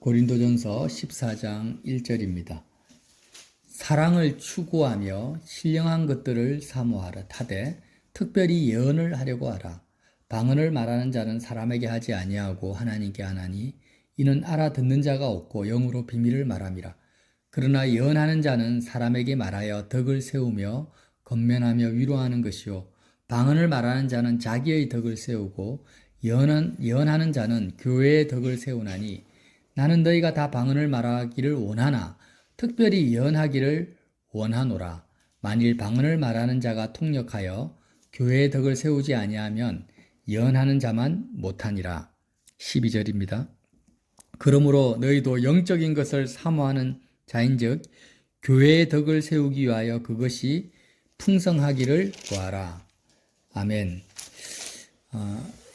고린도전서 14장 1절입니다. 사랑을 추구하며 신령한 것들을 사모하라 하되 특별히 예언을 하려고 하라. 방언을 말하는 자는 사람에게 하지 아니하고 하나님께 하나니 이는 알아듣는 자가 없고 영으로 비밀을 말함이라. 그러나 예언하는 자는 사람에게 말하여 덕을 세우며 건면하며 위로하는 것이요 방언을 말하는 자는 자기의 덕을 세우고 예언하는 자는 교회의 덕을 세우나니 나는 너희가 다 방언을 말하기를 원하나 특별히 예언하기를 원하노라. 만일 방언을 말하는 자가 통역하여 교회의 덕을 세우지 아니하면 예언하는 자만 못하니라. 12절입니다. 그러므로 너희도 영적인 것을 사모하는 자인즉 교회의 덕을 세우기 위하여 그것이 풍성하기를 구하라. 아멘.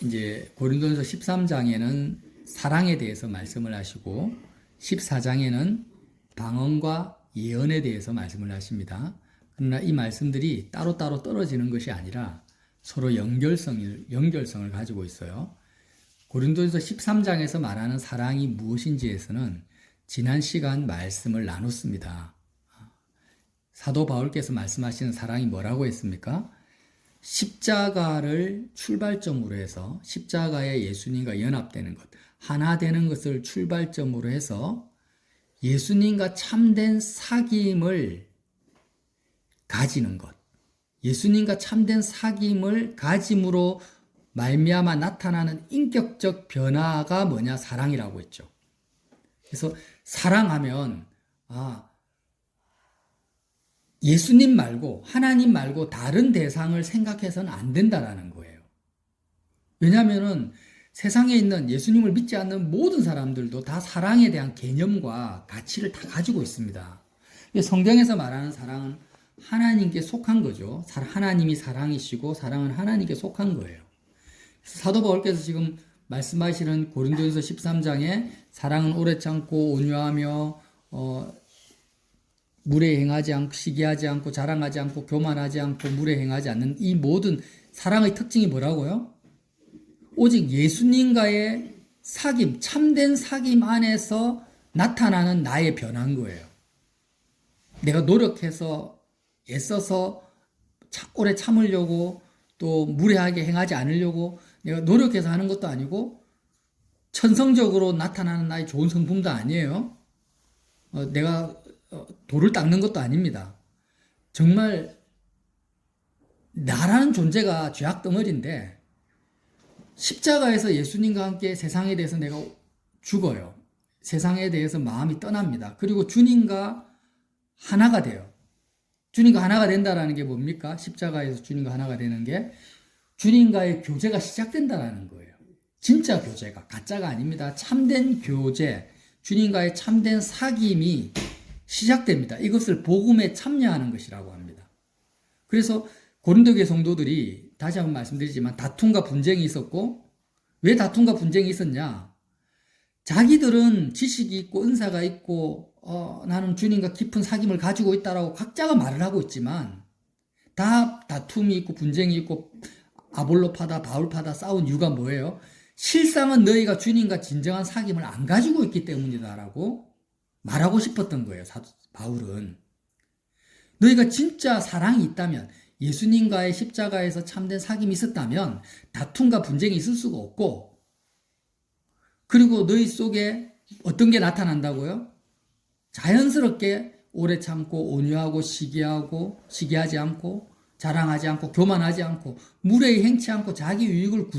이제 고린도전서 13장에는 사랑에 대해서 말씀을 하시고 14장에는 방언과 예언에 대해서 말씀을 하십니다. 그러나 이 말씀들이 따로따로 떨어지는 것이 아니라 서로 연결성을 가지고 있어요. 고린도전서 13장에서 말하는 사랑이 무엇인지에서는 지난 시간 말씀을 나눴습니다. 사도 바울께서 말씀하시는 사랑이 뭐라고 했습니까? 십자가를 출발점으로 해서 십자가에 예수님과 연합되는 것, 하나 되는 것을 출발점으로 해서 예수님과 참된 사귐을 가지는 것, 예수님과 참된 사귐을 가짐으로 말미암아 나타나는 인격적 변화가 뭐냐? 사랑이라고 했죠. 그래서 사랑하면 예수님 말고 하나님 말고 다른 대상을 생각해서는 안 된다라는 거예요. 왜냐하면은 세상에 있는 예수님을 믿지 않는 모든 사람들도 다 사랑에 대한 개념과 가치를 다 가지고 있습니다. 성경에서 말하는 사랑은 하나님께 속한 거죠. 하나님이 사랑이시고 사랑은 하나님께 속한 거예요. 사도 바울께서 지금 말씀하시는 고린도전서 13장에 사랑은 오래 참고 온유하며 물에 행하지 않고 시기하지 않고 자랑하지 않고 교만하지 않고 물에 행하지 않는 이 모든 사랑의 특징이 뭐라고요? 오직 예수님과의 사귐, 참된 사귐 안에서 나타나는 나의 변화인 거예요. 내가 노력해서 애써서 오래 참으려고 또 무례하게 행하지 않으려고 내가 노력해서 하는 것도 아니고 천성적으로 나타나는 나의 좋은 성품도 아니에요. 내가 돌을 닦는 것도 아닙니다. 정말 나라는 존재가 죄악 덩어리인데 십자가에서 예수님과 함께 세상에 대해서 내가 죽어요. 세상에 대해서 마음이 떠납니다. 그리고 주님과 하나가 돼요. 주님과 하나가 된다라는 게 뭡니까? 십자가에서 주님과 하나가 되는 게 주님과의 교제가 시작된다라는 거예요. 진짜 교제가, 가짜가 아닙니다. 참된 교제, 주님과의 참된 사귐이 시작됩니다. 이것을 복음에 참여하는 것이라고 합니다. 그래서 고린도교회 성도들이 다시 한번 말씀드리지만 다툼과 분쟁이 있었고 왜 다툼과 분쟁이 있었냐? 자기들은 지식이 있고 은사가 있고 나는 주님과 깊은 사귐을 가지고 있다라고 각자가 말을 하고 있지만 다 다툼이 있고 분쟁이 있고 아볼로파다 바울파다 싸운 이유가 뭐예요? 실상은 너희가 주님과 진정한 사귐을 안 가지고 있기 때문이다라고 말하고 싶었던 거예요. 바울은. 너희가 진짜 사랑이 있다면 예수님과의 십자가에서 참된 사귐이 있었다면 다툼과 분쟁이 있을 수가 없고 그리고 너희 속에 어떤 게 나타난다고요? 자연스럽게 오래 참고 온유하고 시기하지 않고 자랑하지 않고 교만하지 않고 무례히 행치 않고 자기 유익을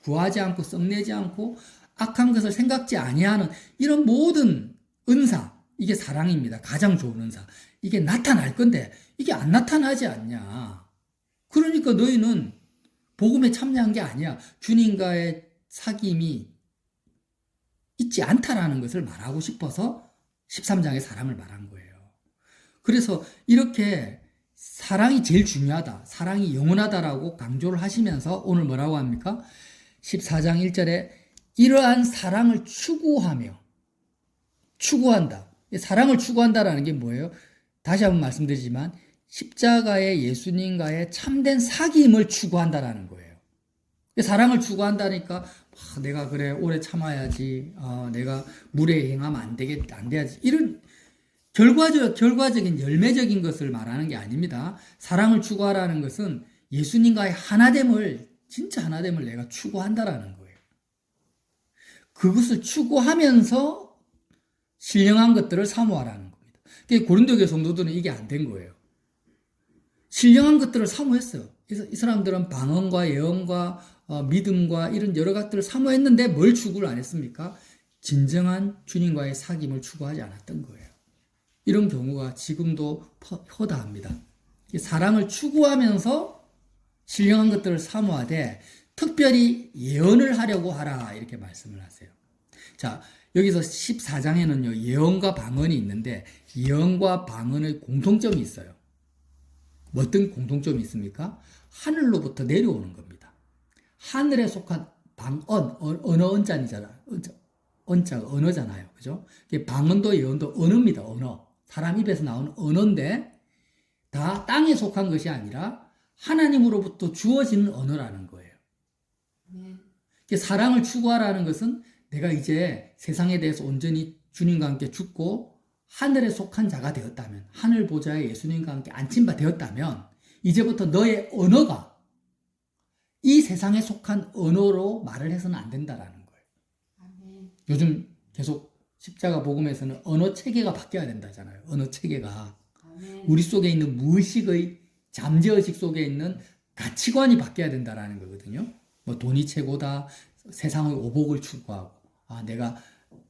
구하지 않고 썩내지 않고 악한 것을 생각지 아니하는 이런 모든 은사, 이게 사랑입니다. 가장 좋은 은사. 이게 나타날 건데 이게 안 나타나지 않냐. 그러니까 너희는 복음에 참여한 게 아니야. 주님과의 사귐이 있지 않다라는 것을 말하고 싶어서 13장의 사랑을 말한 거예요. 그래서 이렇게 사랑이 제일 중요하다. 사랑이 영원하다라고 강조를 하시면서 오늘 뭐라고 합니까? 14장 1절에 이러한 사랑을 추구한다. 사랑을 추구한다라는 게 뭐예요? 다시 한번 말씀드리지만 십자가의 예수님과의 참된 사귐을 추구한다라는 거예요. 사랑을 추구한다니까 내가 그래 오래 참아야지. 내가 무례 행하면 안 돼야지. 이런 결과적인 열매적인 것을 말하는 게 아닙니다. 사랑을 추구하라는 것은 예수님과의 진짜 하나됨을 내가 추구한다라는 거예요. 그것을 추구하면서 신령한 것들을 사모하라는 겁니다. 고린도교회 성도들은 이게 안 된 거예요. 신령한 것들을 사모했어요. 그래서 이 사람들은 방언과 예언과 믿음과 이런 여러 가지들을 사모했는데 뭘 추구를 안 했습니까? 진정한 주님과의 사귐을 추구하지 않았던 거예요. 이런 경우가 지금도 허다합니다. 사랑을 추구하면서 신령한 것들을 사모하되 특별히 예언을 하려고 하라 이렇게 말씀을 하세요. 자, 여기서 14장에는요 예언과 방언이 있는데 예언과 방언의 공통점이 있어요. 어떤 공통점이 있습니까? 하늘로부터 내려오는 겁니다. 하늘에 속한 언자가 언어잖아요. 그죠? 방언도 예언도 언어입니다. 언어. 사람 입에서 나오는 언어인데 다 땅에 속한 것이 아니라 하나님으로부터 주어지는 언어라는 거예요. 사랑을 추구하라는 것은 내가 이제 세상에 대해서 온전히 주님과 함께 죽고 하늘에 속한 자가 되었다면, 하늘 보좌에 예수님과 함께 앉힌 바 되었다면 이제부터 너의 언어가 이 세상에 속한 언어로 말을 해서는 안 된다라는 거예요. 아멘. 요즘 계속 십자가 복음에서는 언어 체계가 바뀌어야 된다잖아요. 언어 체계가. 아멘. 우리 속에 있는 무의식의 잠재의식 속에 있는 가치관이 바뀌어야 된다라는 거거든요. 뭐 돈이 최고다, 세상의 오복을 추구하고, 내가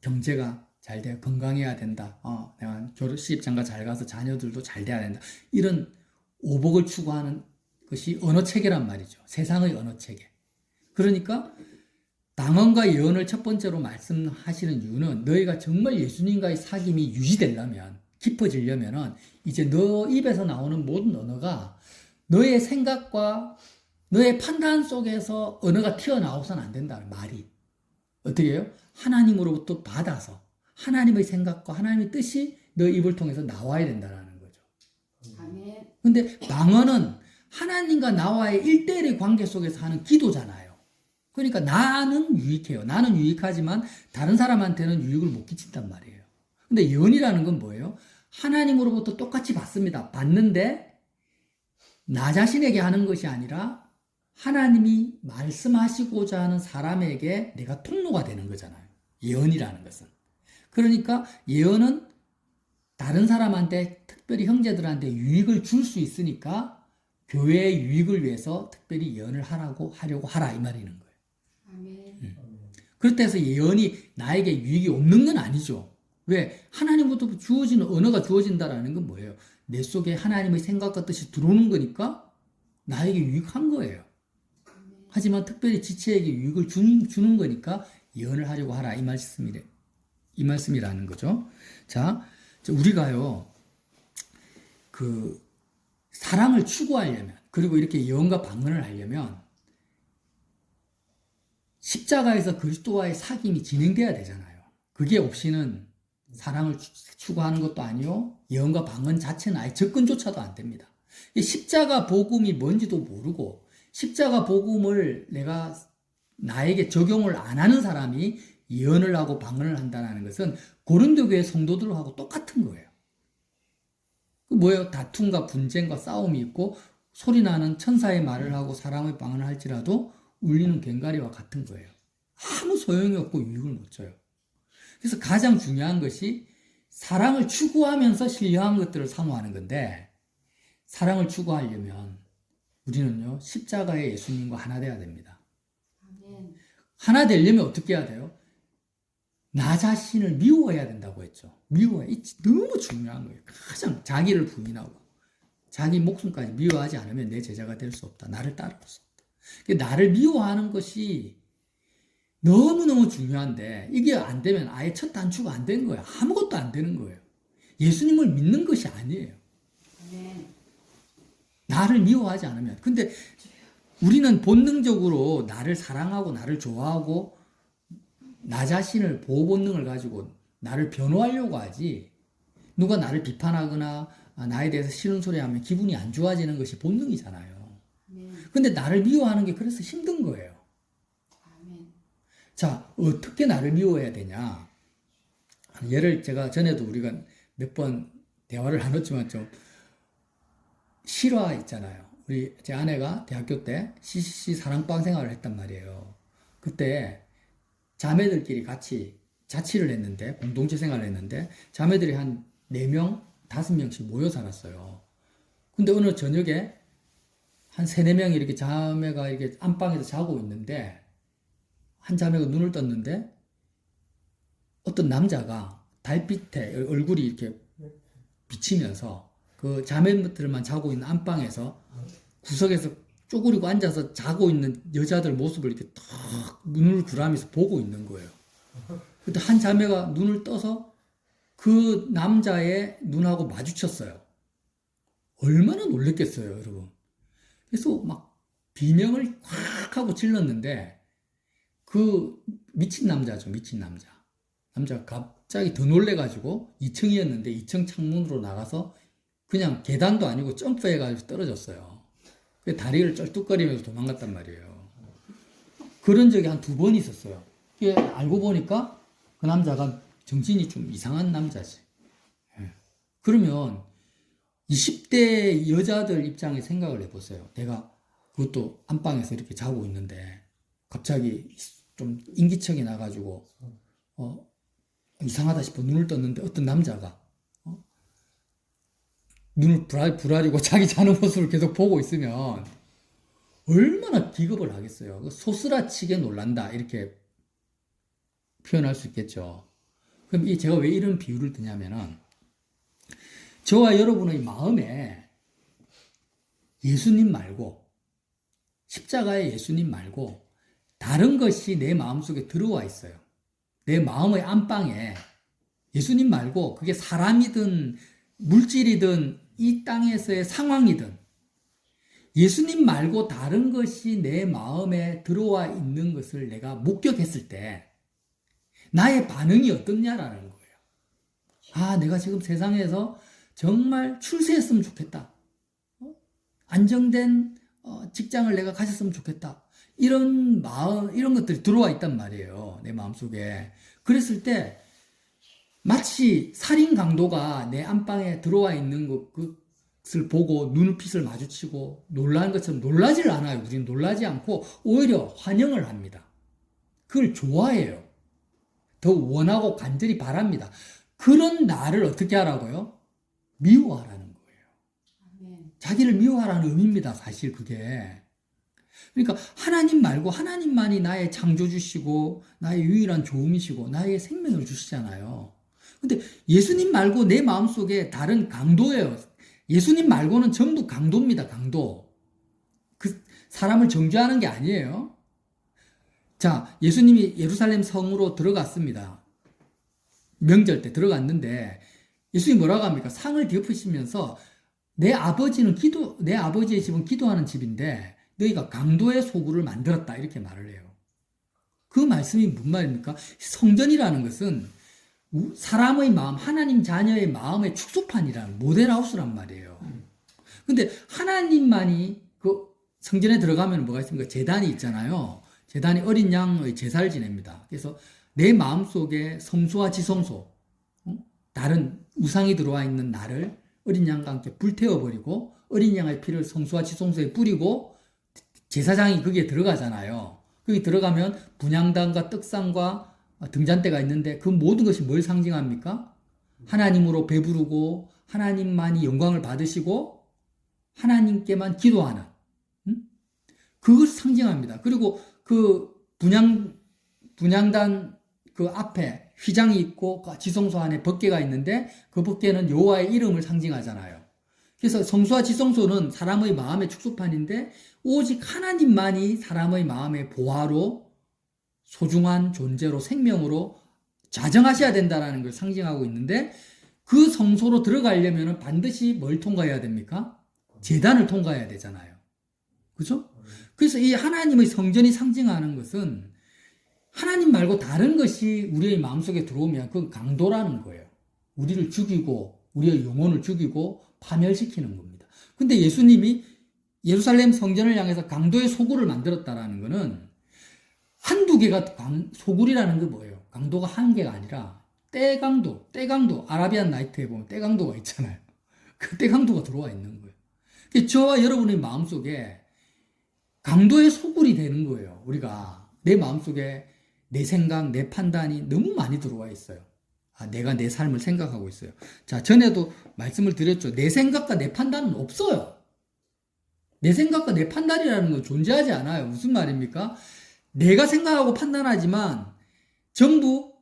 경제가 잘 돼야 건강해야 된다. 내가 시집장가 잘 가서 자녀들도 잘 돼야 된다. 이런 오복을 추구하는 것이 언어 체계란 말이죠. 세상의 언어 체계. 그러니까 방언과 예언을 첫 번째로 말씀하시는 이유는 너희가 정말 예수님과의 사귐이 유지되려면, 깊어지려면 이제 너 입에서 나오는 모든 언어가 너의 생각과 너의 판단 속에서 언어가 튀어나와서는 안 된다는 말이. 어떻게 해요? 하나님으로부터 받아서 하나님의 생각과 하나님의 뜻이 너 입을 통해서 나와야 된다는 거죠. 아멘. 근데 방언은 하나님과 나와의 1대1의 관계 속에서 하는 기도잖아요. 그러니까 나는 유익해요. 나는 유익하지만 다른 사람한테는 유익을 못 끼친단 말이에요. 근데 예언이라는 건 뭐예요? 하나님으로부터 똑같이 받습니다. 받는데 나 자신에게 하는 것이 아니라 하나님이 말씀하시고자 하는 사람에게 내가 통로가 되는 거잖아요. 예언이라는 것은. 그러니까 예언은 다른 사람한테, 특별히 형제들한테 유익을 줄 수 있으니까 교회의 유익을 위해서 특별히 예언을 하려고 하라 이 말이는 거예요. 아멘. 그렇다 해서 예언이 나에게 유익이 없는 건 아니죠. 왜? 하나님부터 주어지는 언어가 주어진다라는 건 뭐예요? 내 속에 하나님의 생각과 뜻이 들어오는 거니까 나에게 유익한 거예요. 하지만 특별히 지체에게 유익을 주는 거니까 예언을 하려고 하라 이 말씀이라는 거죠. 자, 우리가요 사랑을 추구하려면, 그리고 이렇게 예언과 방언을 하려면 십자가에서 그리스도와의 사귐이 진행돼야 되잖아요. 그게 없이는 사랑을 추구하는 것도 아니요, 예언과 방언 자체는 아예 접근조차도 안 됩니다. 십자가 복음이 뭔지도 모르고 십자가 복음을 내가 나에게 적용을 안 하는 사람이 예언을 하고 방언을 한다는 것은 고린도 교회 성도들하고 똑같은 거예요. 뭐예요? 다툼과 분쟁과 싸움이 있고 소리나는 천사의 말을 하고 사람의 방언을 할지라도 울리는 괭가리와 같은 거예요. 아무 소용이 없고 유익을 못 줘요. 그래서 가장 중요한 것이 사랑을 추구하면서 신령한 것들을 사모하는 건데, 사랑을 추구하려면 우리는요 십자가의 예수님과 하나 돼야 됩니다. 아멘. 하나 되려면 어떻게 해야 돼요? 나 자신을 미워해야 된다고 했죠. 너무 중요한 거예요. 가장 자기를 부인하고 자기 목숨까지 미워하지 않으면 내 제자가 될 수 없다. 나를 따라올 수 없다. 나를 미워하는 것이 너무너무 중요한데 이게 안 되면 아예 첫 단추가 안 된 거예요. 아무것도 안 되는 거예요. 예수님을 믿는 것이 아니에요. 아멘. 나를 미워하지 않으면. 근데 우리는 본능적으로 나를 사랑하고 나를 좋아하고 나 자신을 보호 본능을 가지고 나를 변호하려고 하지, 누가 나를 비판하거나 나에 대해서 싫은 소리 하면 기분이 안 좋아지는 것이 본능이잖아요. 근데 나를 미워하는 게 그래서 힘든 거예요. 자, 어떻게 나를 미워해야 되냐? 예를 제가 전에도 우리가 몇 번 대화를 나눴지만 좀 실화 있잖아요. 제 아내가 대학교 때 CCC 사랑방 생활을 했단 말이에요. 그때 자매들끼리 같이 자취를 했는데, 공동체 생활을 했는데, 자매들이 한 4명, 5명씩 모여 살았어요. 근데 어느 저녁에 한 3, 4명이 이렇게 자매가 이렇게 안방에서 자고 있는데, 한 자매가 눈을 떴는데, 어떤 남자가 달빛에 얼굴이 이렇게 비치면서 그 자매들만 자고 있는 안방에서 구석에서 쪼그리고 앉아서 자고 있는 여자들 모습을 이렇게 탁 눈을 부라면서 보고 있는 거예요. 그때 한 자매가 눈을 떠서 그 남자의 눈하고 마주쳤어요. 얼마나 놀랬겠어요, 여러분. 그래서 막 비명을 콱 하고 질렀는데 그 미친 남자죠, 미친 남자. 남자가 갑자기 더 놀래가지고 2층이었는데 2층 창문으로 나가서 그냥 계단도 아니고 점프해가지고 떨어졌어요. 그 다리를 쩔뚝거리면서 도망갔단 말이에요. 그런 적이 한 2번 있었어요. 알고 보니까 그 남자가 정신이 좀 이상한 남자지. 그러면 20대 여자들 입장에 생각을 해보세요. 내가 그것도 안방에서 이렇게 자고 있는데 갑자기 좀 인기척이 나가지고 이상하다 싶어 눈을 떴는데 어떤 남자가 눈을 부라리고 자기 자는 모습을 계속 보고 있으면 얼마나 기겁을 하겠어요. 소스라치게 놀란다 이렇게 표현할 수 있겠죠. 그럼 제가 왜 이런 비유를 드냐면은 저와 여러분의 마음에 예수님 말고 십자가의 예수님 말고 다른 것이 내 마음속에 들어와 있어요. 내 마음의 안방에 예수님 말고 그게 사람이든 물질이든 이 땅에서의 상황이든 예수님 말고 다른 것이 내 마음에 들어와 있는 것을 내가 목격했을 때 나의 반응이 어떻냐라는 거예요. 아, 내가 지금 세상에서 정말 출세했으면 좋겠다. 안정된 직장을 내가 가졌으면 좋겠다. 이런 마음, 이런 것들이 들어와 있단 말이에요. 내 마음속에. 그랬을 때 마치 살인 강도가 내 안방에 들어와 있는 것을 보고 눈빛을 마주치고 놀란 것처럼 놀라질 않아요. 우리는 놀라지 않고 오히려 환영을 합니다. 그걸 좋아해요. 더 원하고 간절히 바랍니다. 그런 나를 어떻게 하라고요? 미워하라는 거예요. 자기를 미워하라는 의미입니다. 사실 그게. 그러니까 하나님 말고 하나님만이 나의 창조주시고 나의 유일한 조음이시고 나의 생명을 주시잖아요. 근데 예수님 말고 내 마음속에 다른 강도예요. 예수님 말고는 전부 강도입니다. 강도. 그 사람을 정죄하는 게 아니에요. 자, 예수님이 예루살렘 성으로 들어갔습니다. 명절 때 들어갔는데 예수님이 뭐라고 합니까? 상을 덮으시면서 내 아버지의 집은 기도하는 집인데 너희가 강도의 소굴을 만들었다 이렇게 말을 해요. 그 말씀이 무슨 말입니까? 성전이라는 것은 사람의 마음, 하나님 자녀의 마음의 축소판이란 모델하우스란 말이에요. 근데 하나님만이 그 성전에 들어가면 뭐가 있습니까? 제단이 있잖아요. 제단이 어린 양의 제사를 지냅니다. 그래서 내 마음속에 성소와 지성소, 다른 우상이 들어와 있는 나를 어린 양과 함께 불태워버리고 어린 양의 피를 성소와 지성소에 뿌리고 제사장이 거기에 들어가잖아요. 거기 들어가면 분향단과 떡상과 등잔대가 있는데 그 모든 것이 뭘 상징합니까? 하나님으로 배부르고 하나님만이 영광을 받으시고 하나님께만 기도하는 그것을 상징합니다. 그리고 그 분향단 그 앞에 휘장이 있고 지성소 안에 법궤가 있는데 그 법궤는 여호와의 이름을 상징하잖아요. 그래서 성소와 지성소는 사람의 마음의 축소판인데 오직 하나님만이 사람의 마음의 보화로 소중한 존재로 생명으로 자정하셔야 된다는 걸 상징하고 있는데 그 성소로 들어가려면 반드시 뭘 통과해야 됩니까? 제단을 통과해야 되잖아요. 그죠? 그래서 이 하나님의 성전이 상징하는 것은 하나님 말고 다른 것이 우리의 마음속에 들어오면 그건 강도라는 거예요. 우리를 죽이고 우리의 영혼을 죽이고 파멸시키는 겁니다. 근데 예수님이 예루살렘 성전을 향해서 강도의 소굴을 만들었다라는 것은 한두 개가 소굴이라는 게 뭐예요? 강도가 한 개가 아니라 때강도, 아라비안 나이트에 보면 때강도가 있잖아요. 그 때강도가 들어와 있는 거예요. 저와 여러분의 마음속에 강도의 소굴이 되는 거예요. 우리가 내 마음속에 내 생각, 내 판단이 너무 많이 들어와 있어요. 내가 내 삶을 생각하고 있어요. 자, 전에도 말씀을 드렸죠. 내 생각과 내 판단은 없어요. 내 생각과 내 판단이라는 건 존재하지 않아요. 무슨 말입니까? 내가 생각하고 판단하지만 전부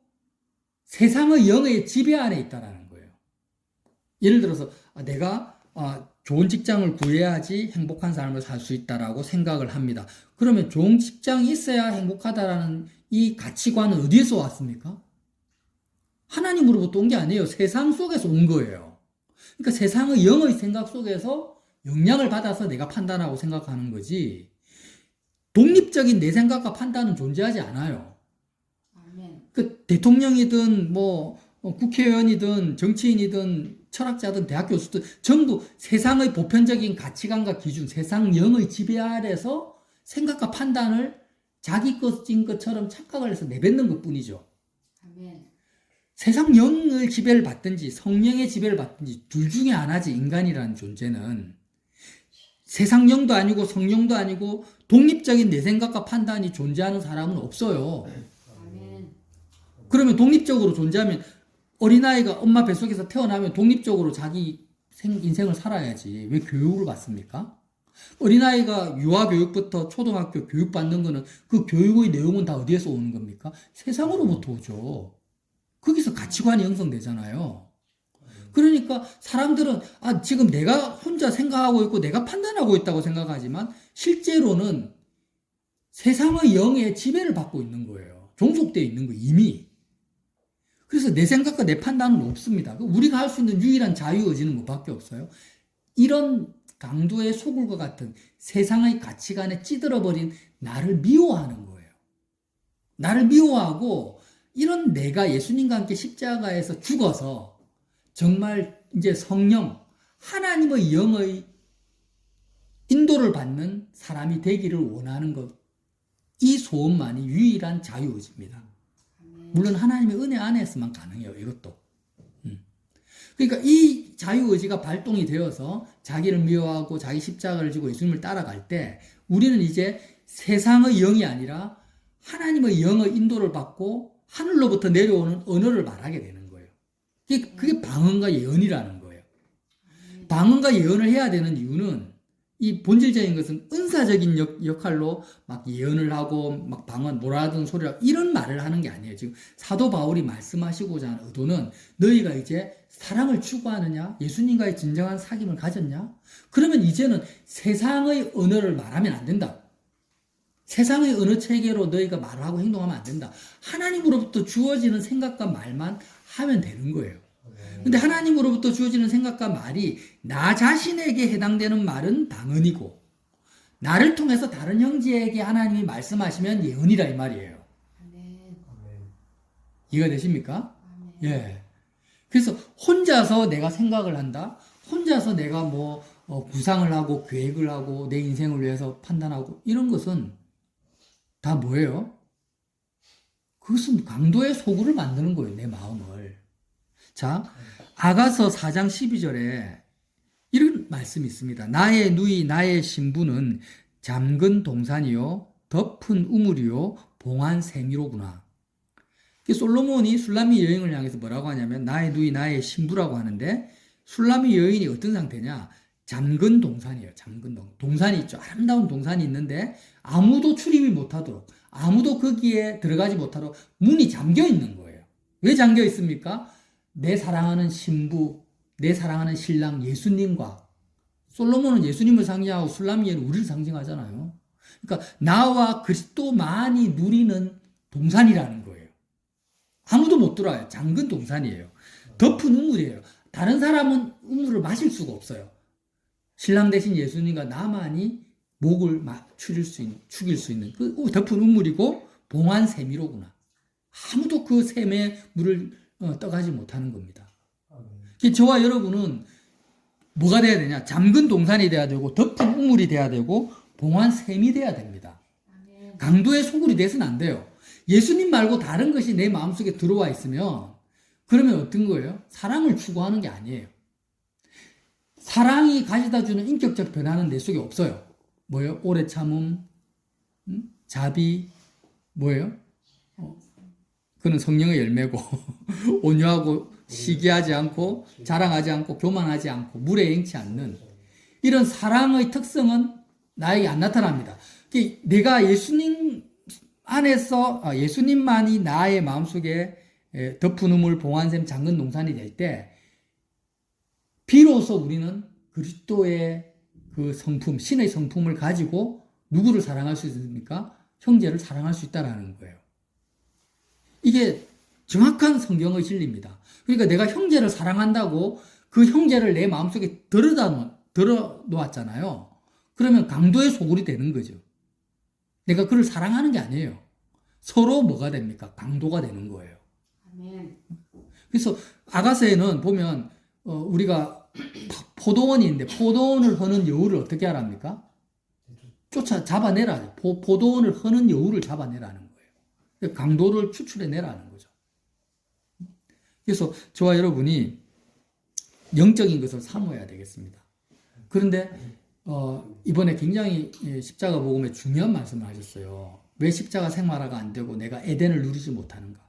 세상의 영의 지배 안에 있다라는 거예요. 예를 들어서 내가 좋은 직장을 구해야지 행복한 삶을 살 수 있다라고 생각을 합니다. 그러면 좋은 직장이 있어야 행복하다라는 이 가치관은 어디에서 왔습니까? 하나님으로부터 온 게 아니에요. 세상 속에서 온 거예요. 그러니까 세상의 영의 생각 속에서 영향을 받아서 내가 판단하고 생각하는 거지, 독립적인 내 생각과 판단은 존재하지 않아요. 그 대통령이든 국회의원이든 정치인이든 정치인이든 철학자든 대학 교수든 전부 세상의 보편적인 가치관과 기준, 세상 영의 지배 아래서 생각과 판단을 자기 것인 것처럼 착각을 해서 내뱉는 것뿐이죠. 아멘. 세상 영의 지배를 받든지 성령의 지배를 받든지 둘 중에 하나지. 인간이라는 존재는 세상 영도 아니고 성령도 아니고 독립적인 내 생각과 판단이 존재하는 사람은 없어요. 아멘. 그러면 독립적으로 존재하면 어린아이가 엄마 뱃속에서 태어나면 독립적으로 자기 인생을 살아야지. 왜 교육을 받습니까? 어린아이가 유아교육부터 초등학교 교육받는 거는 그 교육의 내용은 다 어디에서 오는 겁니까? 세상으로부터 오죠. 거기서 가치관이 형성되잖아요. 그러니까 사람들은 지금 내가 혼자 생각하고 있고 내가 판단하고 있다고 생각하지만 실제로는 세상의 영의 지배를 받고 있는 거예요. 종속되어 있는 거예요, 이미. 그래서 내 생각과 내 판단은 없습니다. 우리가 할 수 있는 유일한 자유의지는 뭐밖에 없어요? 이런 강도의 소굴과 같은 세상의 가치관에 찌들어버린 나를 미워하는 거예요. 나를 미워하고 이런 내가 예수님과 함께 십자가에서 죽어서 정말 이제 성령, 하나님의 영의 인도를 받는 사람이 되기를 원하는 것. 이 소원만이 유일한 자유의지입니다. 물론 하나님의 은혜 안에서만 가능해요. 이것도. 그러니까 이 자유의지가 발동이 되어서 자기를 미워하고 자기 십자가를 지고 예수님을 따라갈 때 우리는 이제 세상의 영이 아니라 하나님의 영의 인도를 받고 하늘로부터 내려오는 언어를 말하게 되는 거예요. 그게 방언과 예언이라는 거예요. 방언과 예언을 해야 되는 이유는 이 본질적인 것은 은사적인 역할로 막 예언을 하고 막 방언 뭐라든 소리를 이런 말을 하는 게 아니에요. 지금 사도 바울이 말씀하시고자 하는 의도는 너희가 이제 사랑을 추구하느냐, 예수님과의 진정한 사귐을 가졌냐, 그러면 이제는 세상의 언어를 말하면 안 된다. 세상의 언어 체계로 너희가 말하고 행동하면 안 된다. 하나님으로부터 주어지는 생각과 말만 하면 되는 거예요. 근데 하나님으로부터 주어지는 생각과 말이 나 자신에게 해당되는 말은 방언이고, 나를 통해서 다른 형제에게 하나님이 말씀하시면 예언이라 이 말이에요. 아멘. 이해가 되십니까? 아멘. 예. 그래서 혼자서 내가 생각을 한다, 혼자서 내가 구상을 하고 계획을 하고 내 인생을 위해서 판단하고 이런 것은 다 뭐예요? 그것은 강도의 소굴을 만드는 거예요, 내 마음을. 자, 아가서 4장 12절에 이런 말씀이 있습니다. 나의 누이 나의 신부는 잠근 동산이요 덮은 우물이요 봉한 샘이로구나. 솔로몬이 술람미 여인을 향해서 뭐라고 하냐면 나의 누이 나의 신부라고 하는데, 술람미 여인이 어떤 상태냐? 잠근 동산이에요. 잠근 동산이 있죠. 아름다운 동산이 있는데 아무도 출입이 못하도록, 아무도 거기에 들어가지 못하도록 문이 잠겨 있는 거예요. 왜 잠겨 있습니까? 내 사랑하는 신부, 내 사랑하는 신랑 예수님과, 솔로몬은 예수님을 상징하고 술람미에는 우리를 상징하잖아요. 그러니까 나와 그리스도만이 누리는 동산이라는 거예요. 아무도 못 들어와요. 잠근 동산이에요. 덮은 우물이에요. 다른 사람은 우물을 마실 수가 없어요. 신랑 대신 예수님과 나만이 목을 축일 수 있는 그 덮은 우물이고 봉한 샘이로구나. 아무도 그 샘의 물을 떠가지 못하는 겁니다. 저와 여러분은 뭐가 돼야 되냐? 잠근 동산이 돼야 되고 덮은 우물이 돼야 되고 봉한 샘이 돼야 됩니다. 강도의 소굴이 돼서는 안 돼요. 예수님 말고 다른 것이 내 마음속에 들어와 있으면 그러면 어떤 거예요? 사랑을 추구하는 게 아니에요. 사랑이 가져다 주는 인격적 변화는 내 속에 없어요. 뭐예요? 오래 참음, 자비, 뭐예요? 그는 성령의 열매고 온유하고 시기하지 않고 자랑하지 않고 교만하지 않고 물에 앵치 않는 이런 사랑의 특성은 나에게 안 나타납니다. 내가 예수님 안에서 예수님만이 나의 마음속에 덮은 우물 봉한샘 잠근 동산이 될 때 비로소 우리는 그리스도의 그 성품, 신의 성품을 가지고 누구를 사랑할 수 있습니까? 형제를 사랑할 수 있다라는 거예요. 이게 정확한 성경의 진리입니다. 그러니까 내가 형제를 사랑한다고 그 형제를 내 마음속에 들어 놓았잖아요. 그러면 강도의 소굴이 되는 거죠. 내가 그를 사랑하는 게 아니에요. 서로 뭐가 됩니까? 강도가 되는 거예요. 아멘. 그래서 아가서에는 보면 우리가 포도원이 있는데 포도원을 허는 여우를 어떻게 하랍니까? 잡아내라. 포도원을 허는 여우를 잡아내라는 거예요. 강도를 추출해내라는 거죠. 그래서 저와 여러분이 영적인 것을 사모해야 되겠습니다. 그런데 이번에 굉장히 십자가 복음에 중요한 말씀을 하셨어요. 왜 십자가 생활화가 안 되고 내가 에덴을 누리지 못하는가?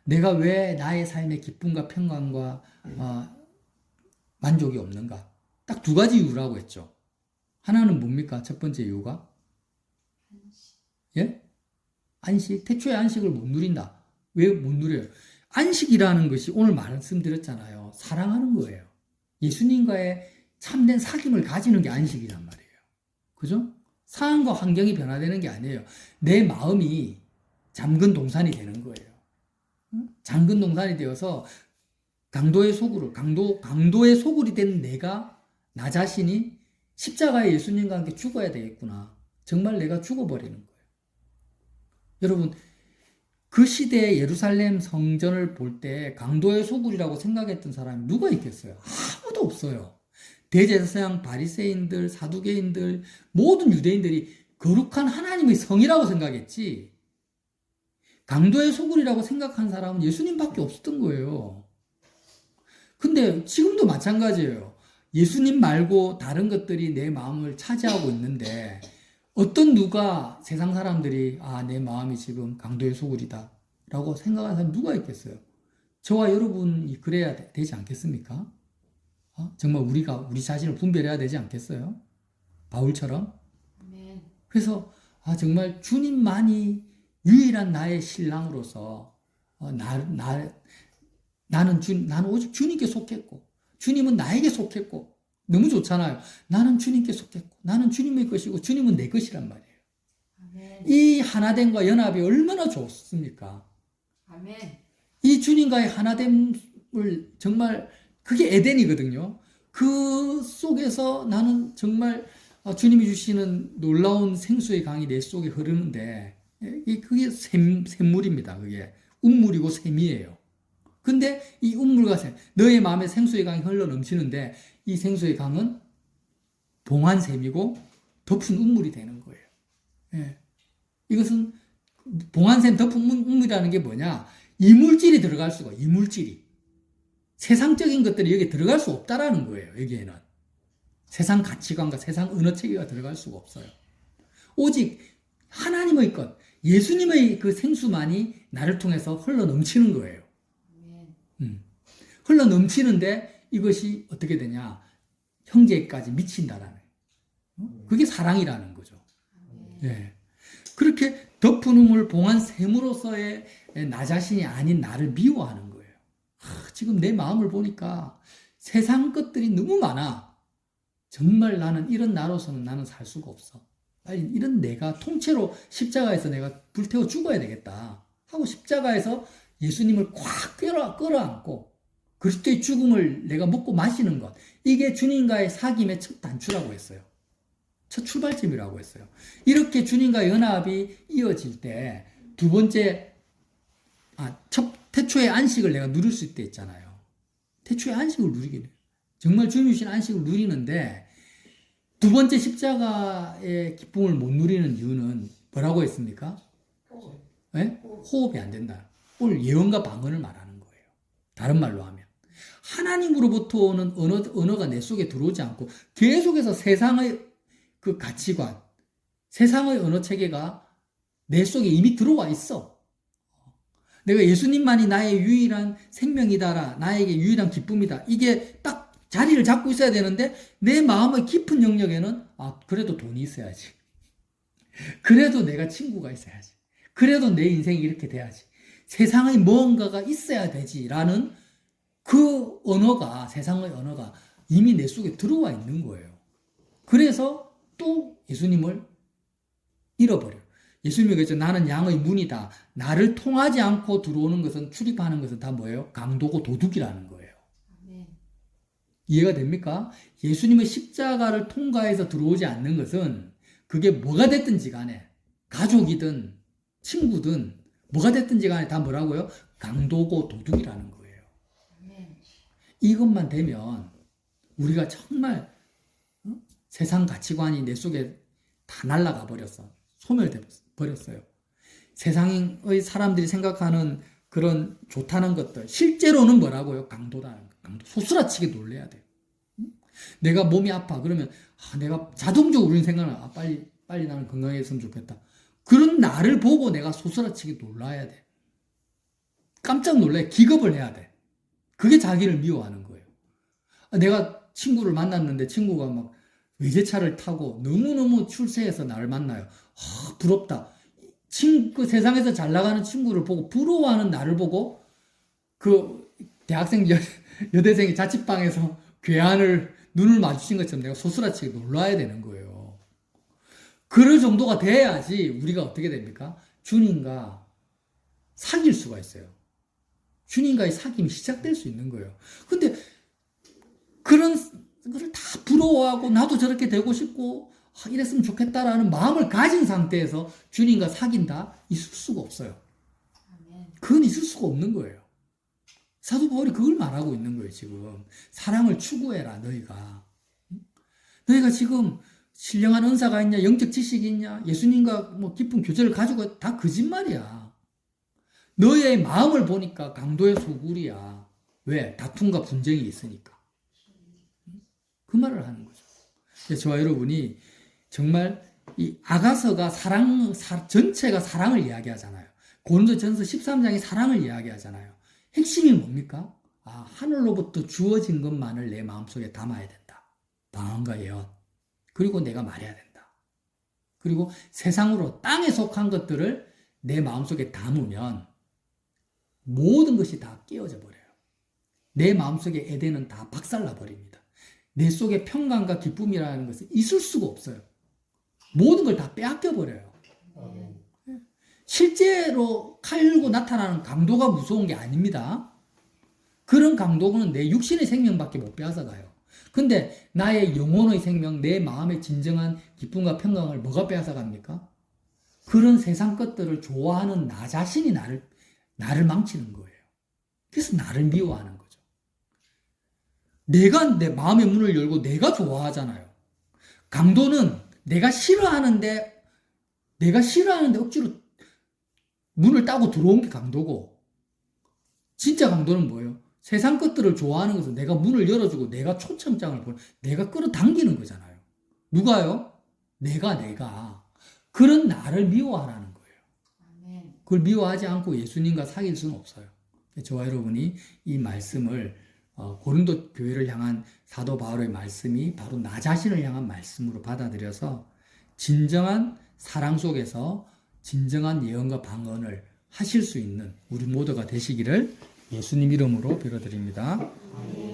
내가 왜 나의 삶의 기쁨과 평강과 만족이 없는가? 딱 두 가지 이유라고 했죠. 하나는 뭡니까? 첫 번째 이유가? 예? 안식. 태초의 안식을 못 누린다. 왜 못 누려요? 안식이라는 것이 오늘 말씀드렸잖아요. 사랑하는 거예요. 예수님과의 참된 사귐을 가지는 게 안식이란 말이에요. 그죠? 상황과 환경이 변화되는 게 아니에요. 내 마음이 잠근 동산이 되는 거예요. 잠근 동산이 되어서 강도의 소굴이 된 내가, 나 자신이 십자가에 예수님과 함께 죽어야 되겠구나. 정말 내가 죽어버리는 거예요. 여러분, 그 시대의 예루살렘 성전을 볼 때 강도의 소굴이라고 생각했던 사람이 누가 있겠어요? 아무도 없어요. 대제사장, 바리새인들, 사두개인들, 모든 유대인들이 거룩한 하나님의 성이라고 생각했지 강도의 소굴이라고 생각한 사람은 예수님밖에 없었던 거예요. 근데 지금도 마찬가지예요. 예수님 말고 다른 것들이 내 마음을 차지하고 있는데 어떤 누가 세상 사람들이 내 마음이 지금 강도의 소굴이다 라고 생각하는 사람이 누가 있겠어요? 저와 여러분이 그래야 되지 않겠습니까? 정말 우리가 우리 자신을 분별해야 되지 않겠어요? 바울처럼. 아멘. 그래서 정말 주님만이 유일한 나의 신랑으로서 나는 오직 주님께 속했고 주님은 나에게 속했고 너무 좋잖아요. 나는 주님께 속했고 나는 주님의 것이고 주님은 내 것이란 말이에요. 아멘. 이 하나됨과 연합이 얼마나 좋습니까? 아멘. 이 주님과의 하나됨을 정말 그게 에덴이거든요. 그 속에서 나는 정말 주님이 주시는 놀라운 생수의 강이 내 속에 흐르는데 그게 샘물입니다. 그게 운물이고 샘이에요. 근데 이 운물과 샘, 너의 마음에 생수의 강이 흘러 넘치는데 이 생수의 강은 봉한샘이고 덮은 운물이 되는 거예요. 예. 이것은 봉한샘 덮은 운물이라는 게 뭐냐? 이물질이 들어갈 수가 이물질이. 세상적인 것들이 여기에 들어갈 수 없다라는 거예요. 여기에는. 세상 가치관과 세상 언어체계가 들어갈 수가 없어요. 오직 하나님의 것, 예수님의 그 생수만이 나를 통해서 흘러 넘치는 거예요. 흘러 넘치는데 이것이 어떻게 되냐? 형제까지 미친다라는. 그게 사랑이라는 거죠. 네. 그렇게 덮은 우물 봉한 샘으로서의 나 자신이 아닌 나를 미워하는 거예요. 지금 내 마음을 보니까 세상 것들이 너무 많아. 정말 나는 이런 나로서는 나는 살 수가 없어. 빨리 이런 내가 통째로 십자가에서 내가 불태워 죽어야 되겠다 하고 십자가에서 예수님을 꽉 끌어안고 그리스도의 죽음을 내가 먹고 마시는 것, 이게 주님과의 사귐의 첫 단추라고 했어요. 첫 출발점이라고 했어요. 이렇게 주님과 연합이 이어질 때 두 번째 태초의 안식을 내가 누릴 수 있게 있잖아요. 태초의 안식을 누리게 돼요. 정말 주님 주신 안식을 누리는데 두 번째 십자가의 기쁨을 못 누리는 이유는 뭐라고 했습니까? 네? 호흡이 안 된다. 오늘 예언과 방언을 말하는 거예요. 다른 말로 하면 하나님으로부터 오는 언어가 내 속에 들어오지 않고 계속해서 세상의 그 가치관, 세상의 언어 체계가 내 속에 이미 들어와 있어. 내가 예수님만이 나의 유일한 생명이다라, 나에게 유일한 기쁨이다. 이게 딱 자리를 잡고 있어야 되는데 내 마음의 깊은 영역에는 그래도 돈이 있어야지. 그래도 내가 친구가 있어야지. 그래도 내 인생이 이렇게 돼야지. 세상에 뭔가가 있어야 되지라는 그 언어가, 세상의 언어가 이미 내 속에 들어와 있는 거예요. 그래서 또 예수님을 잃어버려요. 예수님이 그랬죠. 나는 양의 문이다. 나를 통하지 않고 들어오는 것은, 출입하는 것은 다 뭐예요? 강도고 도둑이라는 거예요. 아멘. 이해가 됩니까? 예수님의 십자가를 통과해서 들어오지 않는 것은 그게 뭐가 됐든지 간에, 가족이든 친구든 뭐가 됐든지 간에 다 뭐라고요? 강도고 도둑이라는 거예요. 아멘. 이것만 되면 우리가 정말 세상 가치관이 내 속에 다 날아가 버렸어. 소멸돼 버렸어요. 세상의 사람들이 생각하는 그런 좋다는 것들, 실제로는 뭐라고요? 강도라는 거. 강도. 소스라치게 놀래야 돼. 내가 몸이 아파. 그러면 내가 자동적으로 우리는 생각나. 빨리 나는 건강했으면 좋겠다. 그런 나를 보고 내가 소스라치게 놀라야 돼. 깜짝 놀래. 기겁을 해야 돼. 그게 자기를 미워하는 거예요. 내가 친구를 만났는데 친구가 막 외제차를 타고 너무너무 출세해서 나를 만나요. 부럽다. 그 세상에서 잘 나가는 친구를 보고 부러워하는 나를 보고 그 대학생 여대생이 자취방에서 괴한을 눈을 마주친 것처럼 내가 소스라치게 놀라야 되는 거예요. 그럴 정도가 돼야지 우리가 어떻게 됩니까? 주님과 사귈 수가 있어요. 주님과의 사귐이 시작될 수 있는 거예요. 근데 그런 걸 다 부러워하고 나도 저렇게 되고 싶고 이랬으면 좋겠다라는 마음을 가진 상태에서 주님과 사귄다? 있을 수가 없어요. 아멘. 그건 있을 수가 없는 거예요. 사도 바울이 그걸 말하고 있는 거예요, 지금. 사랑을 추구해라, 너희가. 너희가 지금 신령한 은사가 있냐, 영적 지식이 있냐, 예수님과 뭐 깊은 교제를 가지고 다 거짓말이야. 너희의 마음을 보니까 강도의 소굴이야. 왜? 다툼과 분쟁이 있으니까. 그 말을 하는 거죠. 저와 여러분이 정말 이 아가서가 전체가 사랑을 이야기하잖아요. 고린도전서 13장이 사랑을 이야기하잖아요. 핵심이 뭡니까? 하늘로부터 주어진 것만을 내 마음속에 담아야 된다. 방언과 예언. 그리고 내가 말해야 된다. 그리고 세상으로 땅에 속한 것들을 내 마음속에 담으면 모든 것이 다 깨어져 버려요. 내 마음속에 에덴은 다 박살나 버립니다. 내 속에 평강과 기쁨이라는 것은 있을 수가 없어요. 모든 걸 다 빼앗겨 버려요. 실제로 칼고 나타나는 강도가 무서운 게 아닙니다. 그런 강도는 내 육신의 생명밖에 못 빼앗아가요. 근데 나의 영혼의 생명, 내 마음의 진정한 기쁨과 평강을 뭐가 빼앗아갑니까? 그런 세상 것들을 좋아하는 나 자신이 나를 망치는 거예요. 그래서 나를 미워하는 거죠. 내가 내 마음의 문을 열고 내가 좋아하잖아요. 강도는 내가 싫어하는데 억지로 문을 따고 들어온 게 강도고, 진짜 강도는 뭐예요? 세상 것들을 좋아하는 것은 내가 문을 열어주고 내가 초청장을 보내, 내가 끌어당기는 거잖아요. 누가요? 내가. 그런 나를 미워하라는 거예요. 아멘. 그걸 미워하지 않고 예수님과 사귈 수는 없어요. 저와 여러분이 이 말씀을 고린도 교회를 향한 사도 바울의 말씀이 바로 나 자신을 향한 말씀으로 받아들여서 진정한 사랑 속에서 진정한 예언과 방언을 하실 수 있는 우리 모두가 되시기를 예수님 이름으로 빌어드립니다. 아멘.